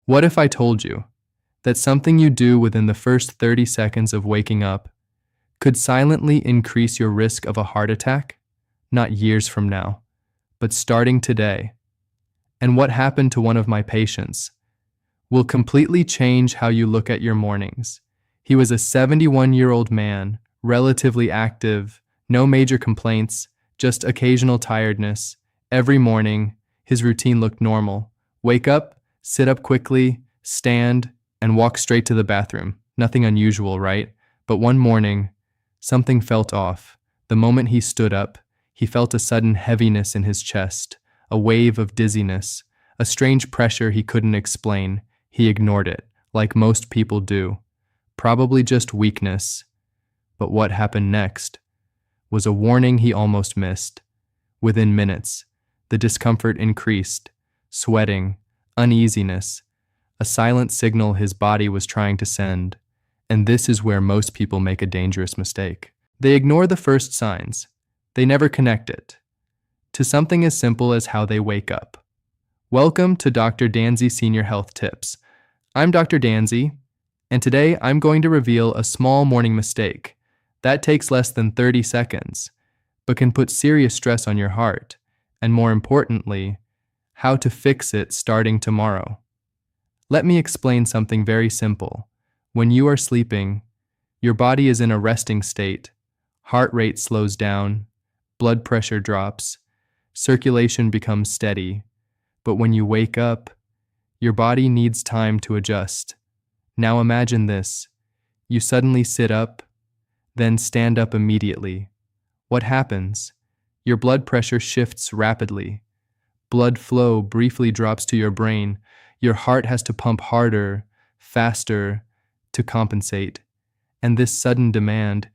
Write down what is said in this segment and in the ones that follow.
What if I told you that something you do within the first 30 seconds of waking up could silently increase your risk of a heart attack? Not years from now, but starting today. And what happened to one of my patients will completely change how you look at your mornings. He was a 71-year-old man, relatively active, no major complaints, just occasional tiredness. Every morning, his routine looked normal. Wake up, sit up quickly, stand, and walk straight to the bathroom. Nothing unusual, right? But one morning, something felt off. The moment he stood up, he felt a sudden heaviness in his chest, a wave of dizziness, a strange pressure he couldn't explain. He ignored it, like most people do. Probably just weakness. But what happened next was a warning he almost missed. Within minutes, the discomfort increased, sweating, uneasiness, a silent signal his body was trying to send. And this is where most people make a dangerous mistake. They ignore the first signs. They never connect it to something as simple as how they wake up. Welcome to Dr. Danzy Senior Health Tips. I'm Dr. Danzy, and today I'm going to reveal a small morning mistake that takes less than 30 seconds, but can put serious stress on your heart, and more importantly, how to fix it starting tomorrow. Let me explain something very simple. When you are sleeping, your body is in a resting state, heart rate slows down, blood pressure drops, circulation becomes steady. But when you wake up, your body needs time to adjust. Now imagine this. You suddenly sit up, then stand up immediately. What happens? Your blood pressure shifts rapidly. Blood flow briefly drops to your brain. Your heart has to pump harder, faster, to compensate. And this sudden demand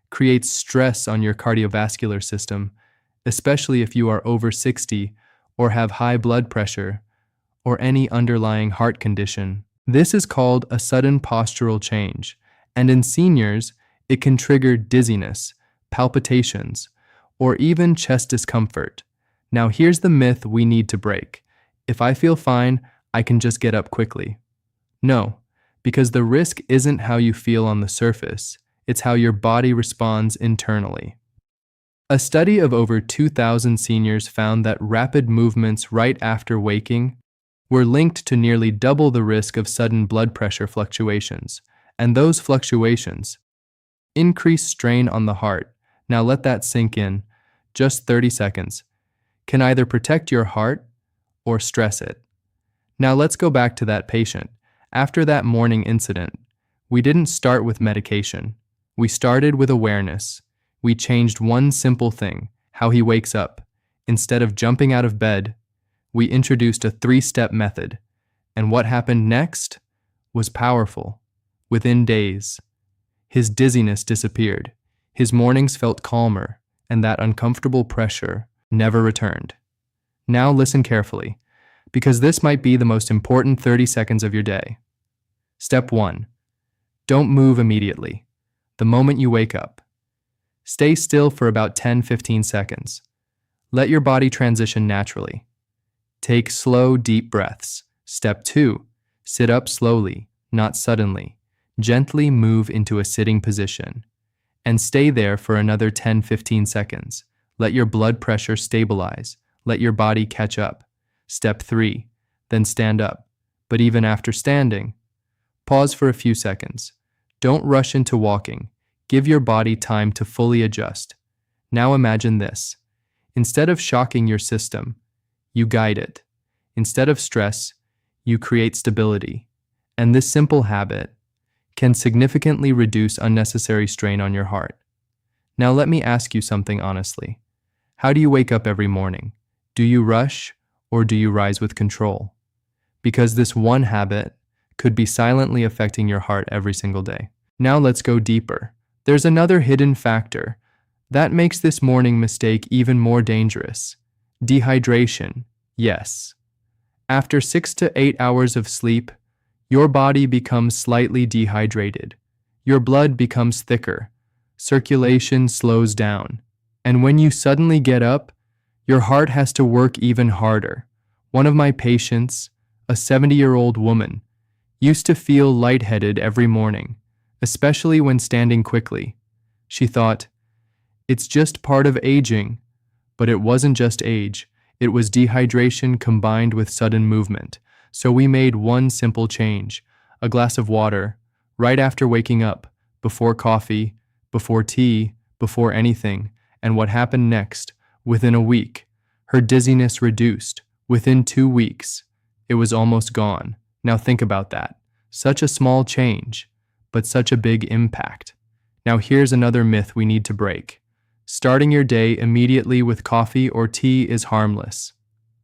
creates stress on your cardiovascular system, especially if you are over 60 or have high blood pressure or any underlying heart condition. This is called a sudden postural change, and in seniors, it can trigger dizziness, palpitations, or even chest discomfort. Now here's the myth we need to break. If I feel fine, I can just get up quickly. No, because the risk isn't how you feel on the surface, it's how your body responds internally. A study of over 2,000 seniors found that rapid movements right after waking were linked to nearly double the risk of sudden blood pressure fluctuations, and those fluctuations increase strain on the heart. Now let that sink in. Just 30 seconds can either protect your heart or stress it. Now let's go back to that patient. After that morning incident, we didn't start with medication. We started with awareness. We changed one simple thing, how he wakes up. Instead of jumping out of bed, we introduced a 3-step method. And what happened next was powerful. Within days, his dizziness disappeared. His mornings felt calmer, and that uncomfortable pressure never returned. Now listen carefully, because this might be the most important 30 seconds of your day. Step 1. Don't move immediately. The moment you wake up, stay still for about 10-15 seconds. Let your body transition naturally. Take slow, deep breaths. Step 2. Sit up slowly, not suddenly. Gently move into a sitting position. And stay there for another 10-15 seconds. Let your blood pressure stabilize. Let your body catch up. Step 3. Then stand up. But even after standing, pause for a few seconds. Don't rush into walking. Give your body time to fully adjust. Now imagine this. Instead of shocking your system, you guide it. Instead of stress, you create stability. And this simple habit can significantly reduce unnecessary strain on your heart. Now let me ask you something honestly. How do you wake up every morning? Do you rush or do you rise with control? Because this one habit could be silently affecting your heart every single day. Now let's go deeper. There's another hidden factor that makes this morning mistake even more dangerous. Dehydration. Yes. After 6 to 8 hours of sleep, your body becomes slightly dehydrated. Your blood becomes thicker. Circulation slows down. And when you suddenly get up, your heart has to work even harder. One of my patients, a 70-year-old woman, Used to feel lightheaded every morning, especially when standing quickly. She thought, it's just part of aging. But it wasn't just age, it was dehydration combined with sudden movement. So we made one simple change: a glass of water, right after waking up, before coffee, before tea, before anything. And what happened next? Within a week, her dizziness reduced. Within 2 weeks, it was almost gone. Now think about that. Such a small change, but such a big impact. Now here's another myth we need to break. Starting your day immediately with coffee or tea is harmless.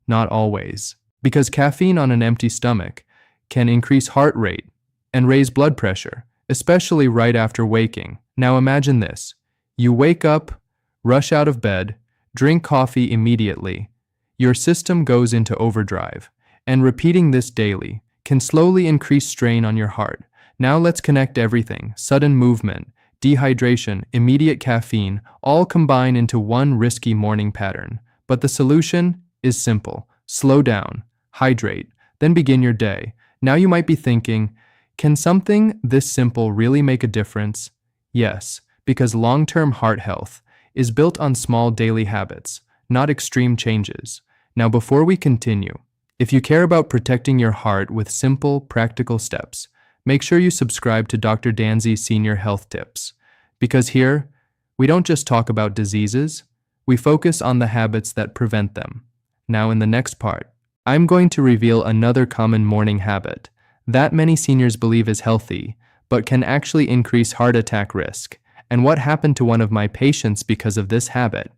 Not always. Because caffeine on an empty stomach can increase heart rate and raise blood pressure, especially right after waking. Now imagine this. You wake up, rush out of bed, drink coffee immediately. Your system goes into overdrive, and repeating this daily can slowly increase strain on your heart. Now let's connect everything: sudden movement, dehydration, immediate caffeine, all combine into one risky morning pattern. But the solution is simple. Slow down, hydrate, then begin your day. Now you might be thinking, can something this simple really make a difference? Yes, because long-term heart health is built on small daily habits, not extreme changes. Now before we continue, if you care about protecting your heart with simple, practical steps, make sure you subscribe to Dr. Danzy Senior Health Tips, because here, we don't just talk about diseases, we focus on the habits that prevent them. Now in the next part, I'm going to reveal another common morning habit that many seniors believe is healthy, but can actually increase heart attack risk. And what happened to one of my patients because of this habit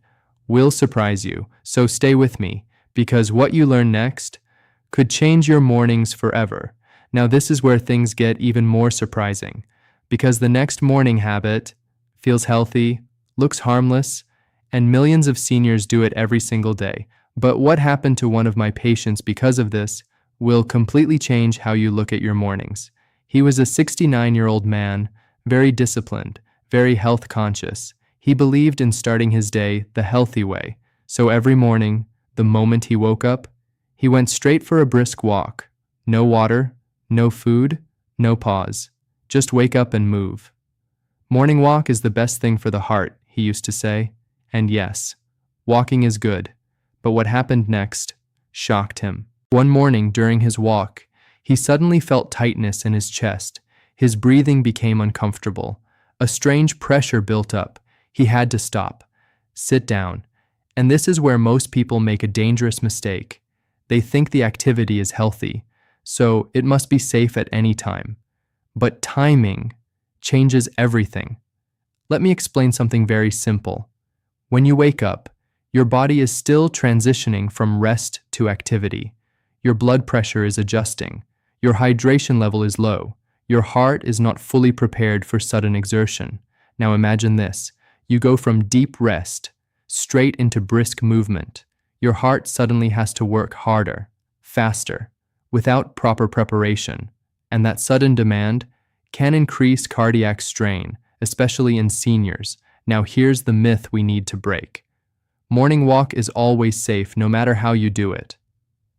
will surprise you. So stay with me, because what you learn next could change your mornings forever. Now this is where things get even more surprising, because the next morning habit feels healthy, looks harmless, and millions of seniors do it every single day. But what happened to one of my patients because of this will completely change how you look at your mornings. He was a 69-year-old man, very disciplined, very health conscious. He believed in starting his day the healthy way. So every morning, the moment he woke up, he went straight for a brisk walk. No water, no food, no pause. Just wake up and move. Morning walk is the best thing for the heart, he used to say. And yes, walking is good. But what happened next shocked him. One morning during his walk, he suddenly felt tightness in his chest. His breathing became uncomfortable. A strange pressure built up. He had to stop, sit down. And this is where most people make a dangerous mistake. They think the activity is healthy, so it must be safe at any time. But timing changes everything. Let me explain something very simple. When you wake up, your body is still transitioning from rest to activity. Your blood pressure is adjusting. Your hydration level is low. Your heart is not fully prepared for sudden exertion. Now imagine this. You go from deep rest straight into brisk movement. Your heart suddenly has to work harder, faster, without proper preparation. And that sudden demand can increase cardiac strain, especially in seniors. Now here's the myth we need to break. Morning walk is always safe no matter how you do it.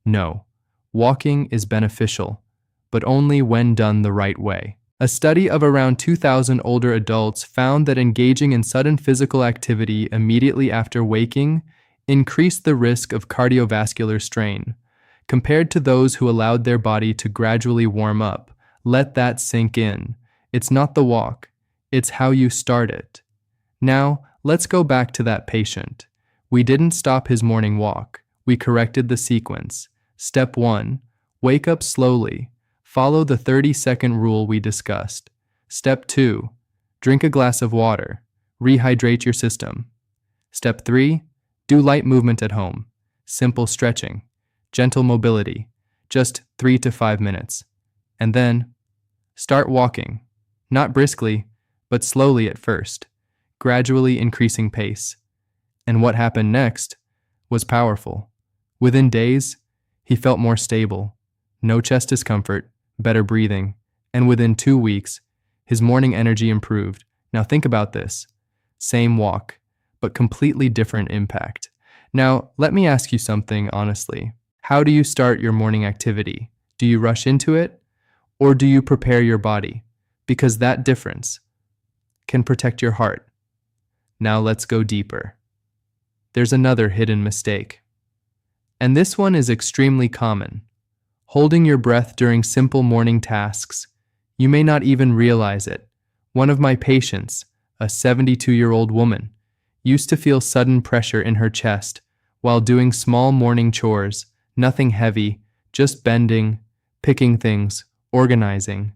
No, walking is beneficial, but only when done the right way. A study of around 2,000 older adults found that engaging in sudden physical activity immediately after waking increased the risk of cardiovascular strain, compared to those who allowed their body to gradually warm up. Let that sink in. It's not the walk, it's how you start it. Now, let's go back to that patient. We didn't stop his morning walk. We corrected the sequence. Step 1, wake up slowly. Follow the 30-second rule we discussed. Step 2, drink a glass of water. Rehydrate your system. Step 3, do light movement at home. Simple stretching, gentle mobility, just 3 to 5 minutes. And then, start walking. Not briskly, but slowly at first, gradually increasing pace. And what happened next was powerful. Within days, he felt more stable, no chest discomfort, better breathing, and within 2 weeks, his morning energy improved. Now think about this. Same walk, but completely different impact. Now, let me ask you something honestly. How do you start your morning activity? Do you rush into it? Or do you prepare your body? Because that difference can protect your heart. Now let's go deeper. There's another hidden mistake. And this one is extremely common. Holding your breath during simple morning tasks. You may not even realize it. One of my patients, a 72-year-old woman, used to feel sudden pressure in her chest while doing small morning chores, nothing heavy, just bending, picking things, organizing.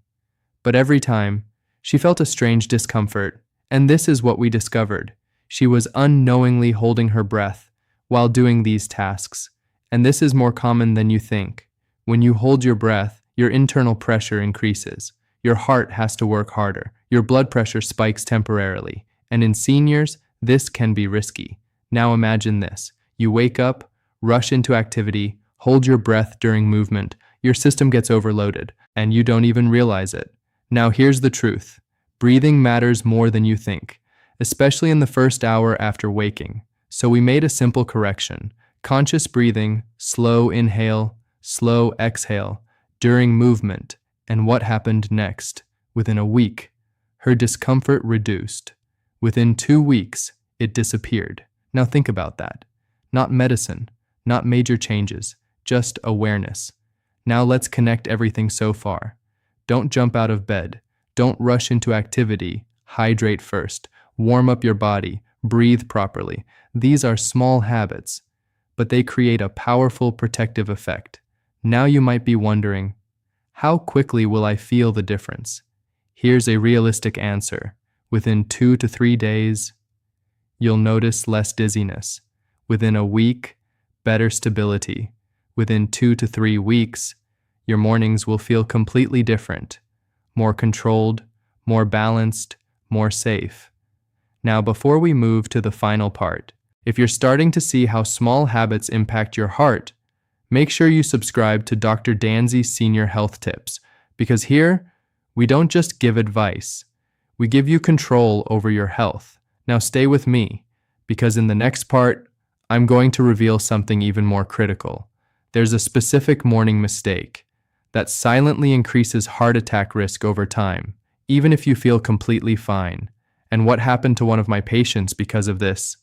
But every time, she felt a strange discomfort, and this is what we discovered. She was unknowingly holding her breath while doing these tasks, and this is more common than you think. When you hold your breath, your internal pressure increases. Your heart has to work harder. Your blood pressure spikes temporarily, and in seniors, this can be risky. Now imagine this. You wake up, rush into activity, hold your breath during movement. Your system gets overloaded, and you don't even realize it. Now here's the truth. Breathing matters more than you think, especially in the first hour after waking. So we made a simple correction. Conscious breathing, slow inhale, slow exhale, during movement. And what happened next? Within a week, her discomfort reduced. Within 2 weeks, it disappeared. Now think about that. Not medicine, not major changes, just awareness. Now let's connect everything so far. Don't jump out of bed. Don't rush into activity. Hydrate first. Warm up your body. Breathe properly. These are small habits, but they create a powerful protective effect. Now you might be wondering, how quickly will I feel the difference? Here's a realistic answer. Within 2 to 3 days, you'll notice less dizziness. Within a week, better stability. Within 2 to 3 weeks, your mornings will feel completely different. More controlled, more balanced, more safe. Now, before we move to the final part, if you're starting to see how small habits impact your heart, make sure you subscribe to Dr. Danzy Senior Health Tips, because here, we don't just give advice, we give you control over your health. Now stay with me, because in the next part, I'm going to reveal something even more critical. There's a specific morning mistake that silently increases heart attack risk over time, even if you feel completely fine. And what happened to one of my patients because of this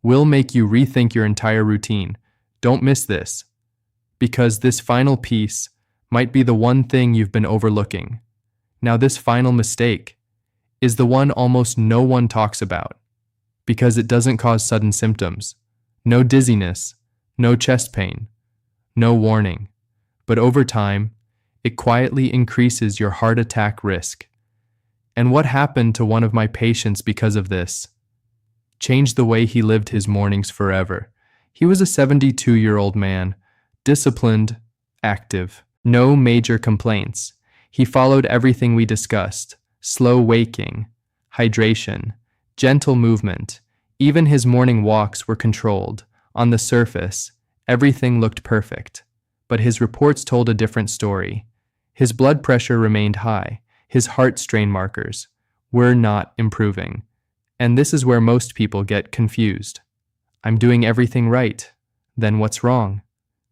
will make you rethink your entire routine. Don't miss this, because this final piece might be the one thing you've been overlooking. Now, this final mistake is the one almost no one talks about, because it doesn't cause sudden symptoms. No dizziness, no chest pain, no warning. But over time, it quietly increases your heart attack risk. And what happened to one of my patients because of this? Changed the way he lived his mornings forever. He was a 72-year-old man, disciplined, active, no major complaints. He followed everything we discussed: slow waking, hydration, gentle movement. Even his morning walks were controlled. On the surface, everything looked perfect. But his reports told a different story. His blood pressure remained high. His heart strain markers were not improving. And this is where most people get confused. I'm doing everything right. Then what's wrong?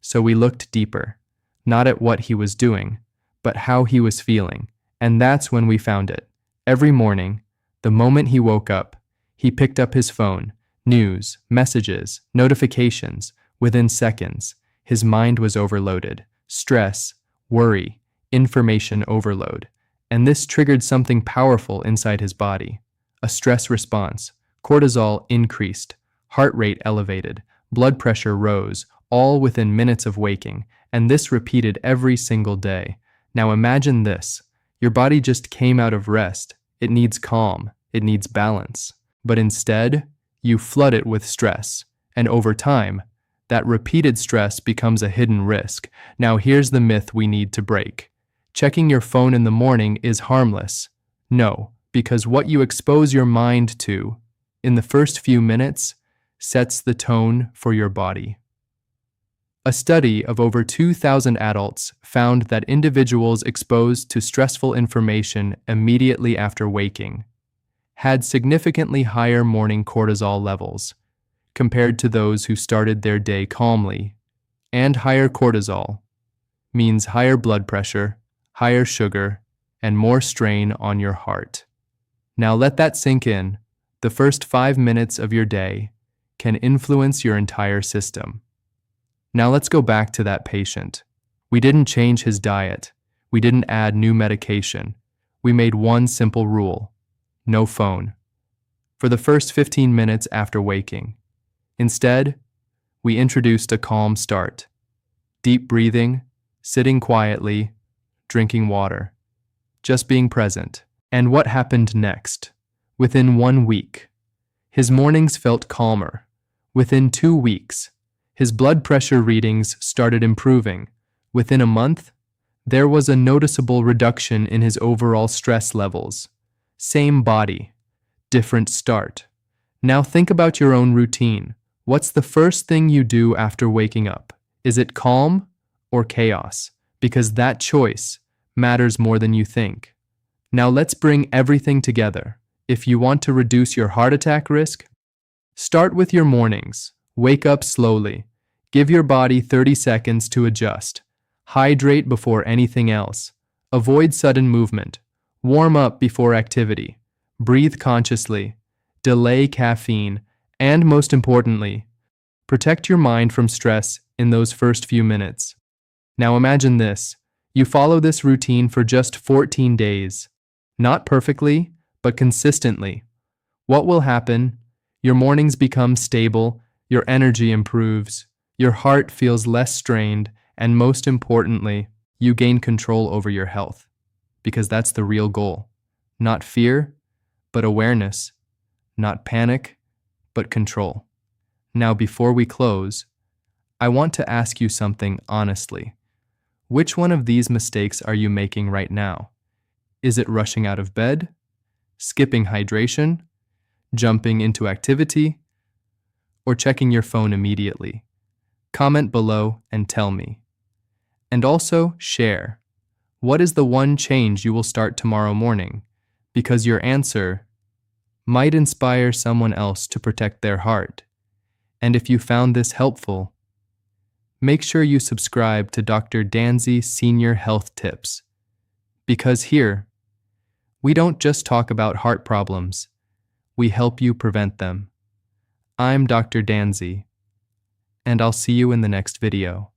So we looked deeper, not at what he was doing, but how he was feeling. And that's when we found it. Every morning, the moment he woke up, he picked up his phone, news, messages, notifications. Within seconds, his mind was overloaded. Stress, worry, information overload. And this triggered something powerful inside his body. A stress response. Cortisol increased, heart rate elevated, blood pressure rose, all within minutes of waking. And this repeated every single day. Now imagine this. Your body just came out of rest. It needs calm. It needs balance. But instead, you flood it with stress. And over time, that repeated stress becomes a hidden risk. Now here's the myth we need to break. Checking your phone in the morning is harmless. No, because what you expose your mind to in the first few minutes sets the tone for your body. A study of over 2,000 adults found that individuals exposed to stressful information immediately after waking had significantly higher morning cortisol levels compared to those who started their day calmly. And higher cortisol means higher blood pressure, higher sugar, and more strain on your heart. Now let that sink in. The first 5 minutes of your day can influence your entire system. Now let's go back to that patient. We didn't change his diet. We didn't add new medication. We made one simple rule: no phone for the first 15 minutes after waking. Instead, we introduced a calm start: deep breathing, sitting quietly, drinking water, just being present. And what happened next? Within 1 week, his mornings felt calmer. Within 2 weeks, his blood pressure readings started improving. Within a month, there was a noticeable reduction in his overall stress levels. Same body, different start. Now think about your own routine. What's the first thing you do after waking up? Is it calm or chaos? Because that choice matters more than you think. Now let's bring everything together. If you want to reduce your heart attack risk, start with your mornings. Wake up slowly. Give your body 30 seconds to adjust. Hydrate before anything else. Avoid sudden movement. Warm up before activity. Breathe consciously. Delay caffeine. And most importantly, protect your mind from stress in those first few minutes. Now imagine this. You follow this routine for just 14 days. Not perfectly, but consistently. What will happen? Your mornings become stable, your energy improves, your heart feels less strained, and most importantly, you gain control over your health. Because that's the real goal. Not fear, but awareness. Not panic, but control. Now, before we close, I want to ask you something honestly. Which one of these mistakes are you making right now? Is it rushing out of bed, skipping hydration, jumping into activity, or checking your phone immediately? Comment below and tell me. And also share. What is the one change you will start tomorrow morning? Because your answer might inspire someone else to protect their heart. And if you found this helpful, make sure you subscribe to Dr. Danzy Senior Health Tips. Because here, we don't just talk about heart problems, we help you prevent them. I'm Dr. Danzy, and I'll see you in the next video.